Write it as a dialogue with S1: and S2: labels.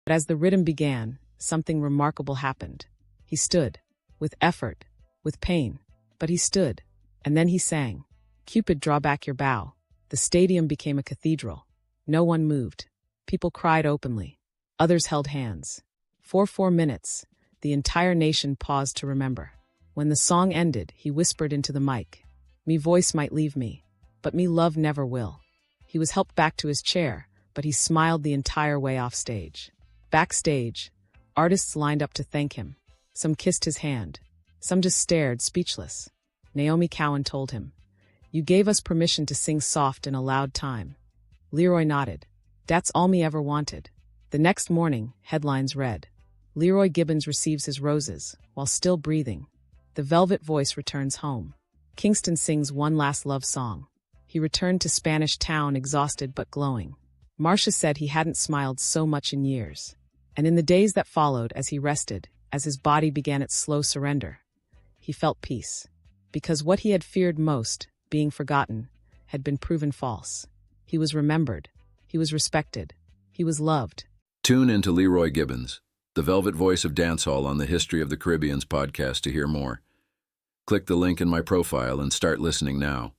S1: But as the rhythm began, something remarkable happened. He stood, with effort, with pain, but he stood, and then he sang, "Cupid, draw back your bow." The stadium became a cathedral. No one moved. People cried openly. Others held hands. For 4 minutes, the entire nation paused to remember. When the song ended, he whispered into the mic, "Me voice might leave me, but me love never will." He was helped back to his chair, but he smiled the entire way off stage. Backstage, artists lined up to thank him. Some kissed his hand. Some just stared, speechless. Naomi Cowan told him, "You gave us permission to sing soft in a loud time." Leroy nodded. "That's all me ever wanted." The next morning, headlines read, "Leroy Gibbon receives his roses, while still breathing. The Velvet Voice returns home." Kingston sings one last love song. He returned to Spanish Town exhausted but glowing. Marcia said he hadn't smiled so much in years. And in the days that followed, as he rested, as his body began its slow surrender, he felt peace. Because what he had feared most, being forgotten, had been proven false. He was remembered. He was respected. He was loved.
S2: Tune into Leroy Gibbons, the Velvet Voice of Dancehall on the History of the Caribbean's podcast to hear more. Click the link in my profile and start listening now.